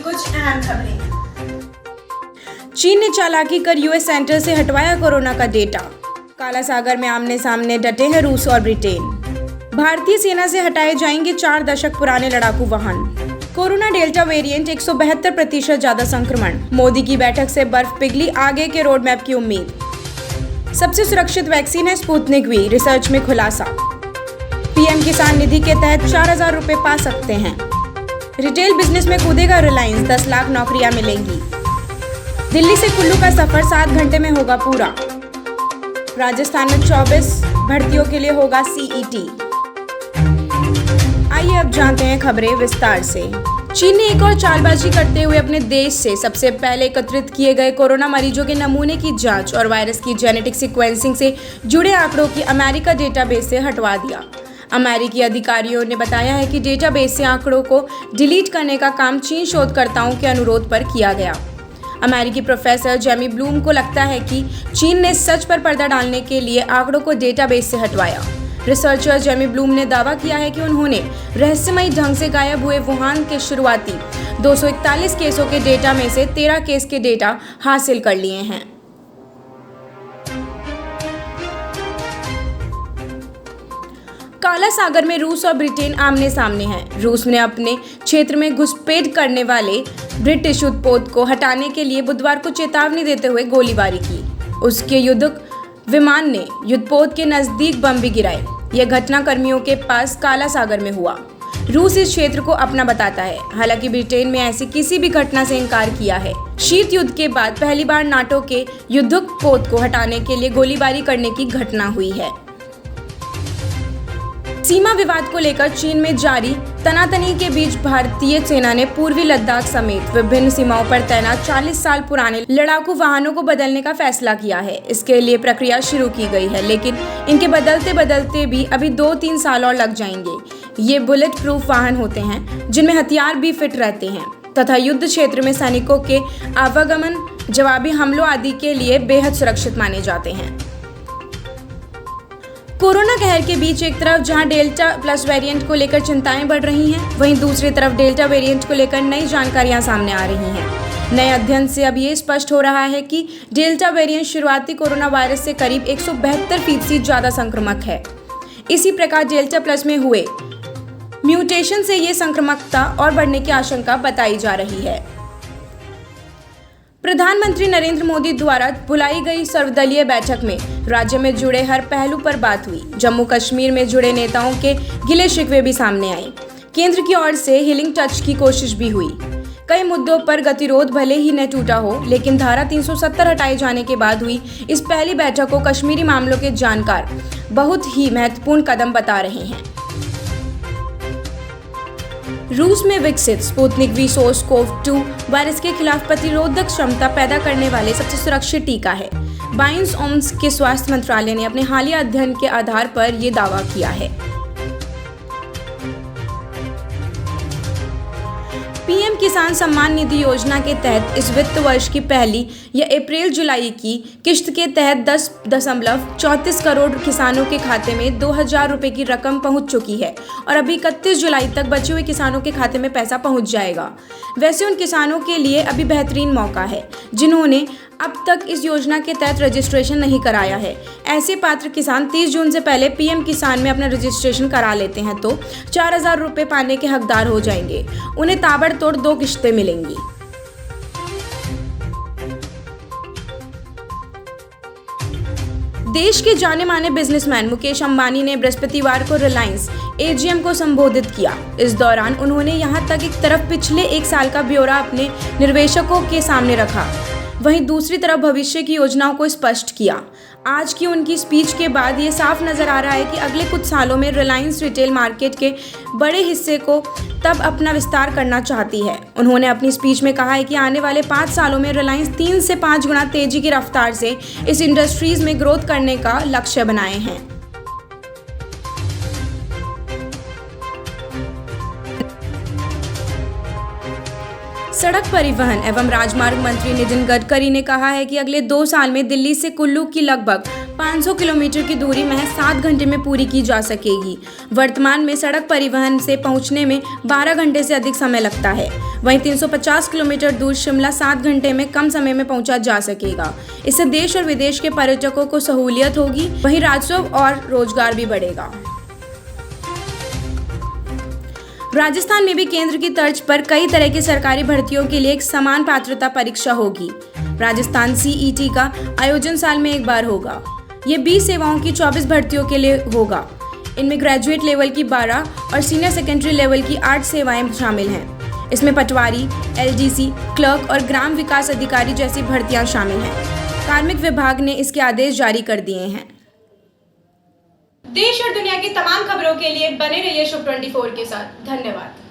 कुछ अहम खबरें। चीन ने चालाकी कर यूएस सेंटर से हटवाया कोरोना का डेटा। काला सागर में आमने सामने डटे हैं रूस और ब्रिटेन। भारतीय सेना से हटाए जाएंगे 4 दशक पुराने लड़ाकू वाहन। कोरोना डेल्टा वेरिएंट 172% ज्यादा संक्रमण। मोदी की बैठक से बर्फ पिघली, आगे के रोड मैप की उम्मीद। सबसे सुरक्षित वैक्सीन है स्पुतनिक वी, रिसर्च में खुलासा। पीएम किसान निधि के तहत 4,000 रुपए पा सकते हैं। रिटेल बिजनेस में कूदेगा रिलायंस, 10 लाख नौकरियां मिलेंगी। दिल्ली से कुल्लू का सफर 7 घंटे में होगा पूरा। राजस्थान में 24 भर्तियों के लिए होगा सीईटी। आइए अब जानते हैं खबरें विस्तार से। चीन ने एक और चालबाजी करते हुए अपने देश से सबसे पहले एकत्रित किए गए कोरोना मरीजों के नमूने की जांच और वायरस की जेनेटिक सीक्वेंसिंग से जुड़े आंकड़ों की अमेरिका डेटाबेस से हटवा दिया। अमेरिकी अधिकारियों ने बताया है कि डेटाबेस से आंकड़ों को डिलीट करने का काम चीन शोधकर्ताओं के अनुरोध पर किया गया। अमेरिकी प्रोफेसर जेमी ब्लूम को लगता है कि चीन ने सच पर पर्दा डालने के लिए आंकड़ों को डेटाबेस से हटवाया। रिसर्चर जेमी ब्लूम ने दावा किया है कि उन्होंने रहस्यमयी ढंग से गायब हुए वुहान के शुरुआती 241 केसों के डेटा में से 13 केस के डेटा हासिल कर लिए हैं। काला सागर में रूस और ब्रिटेन आमने सामने हैं। रूस ने अपने क्षेत्र में घुसपैठ करने वाले ब्रिटिश युद्धपोत को हटाने के लिए बुधवार को चेतावनी देते हुए गोलीबारी की। उसके युद्धक विमान ने युद्धपोत के नजदीक बम भी गिराए। यह घटना कर्मियों के पास काला सागर में हुआ। रूस इस क्षेत्र को अपना बताता है। हालांकि ब्रिटेन में ऐसी किसी भी घटना से इनकार किया है। शीत युद्ध के बाद पहली बार नाटो के युद्धक पोत को हटाने के लिए गोलीबारी करने की घटना हुई है। सीमा विवाद को लेकर चीन में जारी तनातनी के बीच भारतीय सेना ने पूर्वी लद्दाख समेत विभिन्न सीमाओं पर तैनात 40 साल पुराने लड़ाकू वाहनों को बदलने का फैसला किया है। इसके लिए प्रक्रिया शुरू की गई है, लेकिन इनके बदलते बदलते भी अभी 2-3 साल और लग जाएंगे। ये बुलेट प्रूफ वाहन होते हैं जिनमें हथियार भी फिट रहते हैं तथा युद्ध क्षेत्र में सैनिकों के आवागमन, जवाबी हमलों आदि के लिए बेहद सुरक्षित माने जाते हैं। कोरोना कहर के बीच एक तरफ जहां डेल्टा प्लस वेरिएंट को लेकर चिंताएं बढ़ रही हैं, वहीं दूसरी तरफ डेल्टा वेरिएंट को लेकर नई जानकारियां सामने आ रही हैं। नए अध्ययन से अब ये स्पष्ट हो रहा है कि डेल्टा वेरिएंट शुरुआती कोरोना वायरस से करीब 172% ज्यादा संक्रामक है। इसी प्रकार डेल्टा प्लस में हुए म्यूटेशन से ये संक्रामकता और बढ़ने की आशंका बताई जा रही है। प्रधानमंत्री नरेंद्र मोदी द्वारा बुलाई गई सर्वदलीय बैठक में राज्य में जुड़े हर पहलू पर बात हुई। जम्मू कश्मीर में जुड़े नेताओं के गिले शिकवे भी सामने आए। केंद्र की ओर से हीलिंग टच की कोशिश भी हुई। कई मुद्दों पर गतिरोध भले ही न टूटा हो, लेकिन धारा 370 हटाए जाने के बाद हुई इस पहली बैठक को कश्मीरी मामलों के जानकार बहुत ही महत्वपूर्ण कदम बता रहे हैं। रूस में विकसित स्पुतनिक वी SARS-CoV-2 वायरस के खिलाफ प्रतिरोधक क्षमता पैदा करने वाले सबसे सुरक्षित टीका है। बायोन्स के स्वास्थ्य मंत्रालय ने अपने हालिया अध्ययन के आधार पर यह दावा किया है। पीएम किसान सम्मान निधि योजना के तहत इस वित्त वर्ष की पहली या अप्रैल-जुलाई की किश्त के तहत 10.34 करोड़ किसानों के खाते में 2,000 रुपए की रकम पहुंच चुकी है और अभी 31 जुलाई तक बचे हुए किसानों के खाते में पैसा पहुंच जाएगा। वैसे उन किसानों के लिए अभी बेहतरीन मौका है जिन्होंने अब तक इस योजना के तहत रजिस्ट्रेशन नहीं कराया है। ऐसे पात्र किसान 30 जून से पहले पीएम किसान में अपना रजिस्ट्रेशन करा लेते हैं तो 4,000 रुपए पाने के हकदार हो जाएंगे। उन्हें ताबड़तोड़ 2 किश्तें मिलेंगी। देश के जाने माने बिजनेसमैन मुकेश अंबानी ने बृहस्पतिवार को रिलायंस एजीएम को संबोधित किया। इस दौरान उन्होंने यहां तक एक तरफ पिछले 1 साल का ब्यौरा अपने निवेशकों के सामने रखा, वहीं दूसरी तरफ भविष्य की योजनाओं को स्पष्ट किया। आज की उनकी स्पीच के बाद ये साफ नजर आ रहा है कि अगले कुछ सालों में रिलायंस रिटेल मार्केट के बड़े हिस्से को तब अपना विस्तार करना चाहती है। उन्होंने अपनी स्पीच में कहा है कि आने वाले 5 सालों में रिलायंस 3 से 5 गुना तेजी की रफ्तार से इस इंडस्ट्रीज में ग्रोथ करने का लक्ष्य बनाए हैं। सड़क परिवहन एवं राजमार्ग मंत्री नितिन गडकरी ने कहा है कि अगले 2 साल में दिल्ली से कुल्लू की लगभग 500 किलोमीटर की दूरी महज 7 घंटे में पूरी की जा सकेगी। वर्तमान में सड़क परिवहन से पहुंचने में 12 घंटे से अधिक समय लगता है। वहीं 350 किलोमीटर दूर शिमला 7 घंटे में कम समय में पहुंचा जा सकेगा। इससे देश और विदेश के पर्यटकों को सहूलियत होगी, वहीं राजस्व और रोजगार भी बढ़ेगा। राजस्थान में भी केंद्र की तर्ज पर कई तरह की सरकारी भर्तियों के लिए एक समान पात्रता परीक्षा होगी। राजस्थान सीईटी का आयोजन साल में एक बार होगा। ये 20 सेवाओं की 24 भर्तियों के लिए होगा। इनमें ग्रेजुएट लेवल की 12 और सीनियर सेकेंडरी लेवल की 8 सेवाएं शामिल हैं। इसमें पटवारी, एलडीसी, क्लर्क और ग्राम विकास अधिकारी जैसी भर्तियां शामिल हैं। कार्मिक विभाग ने इसके आदेश जारी कर दिए हैं। देश और दुनिया की तमाम खबरों के लिए बने रहिए शुभ 24 के साथ। धन्यवाद।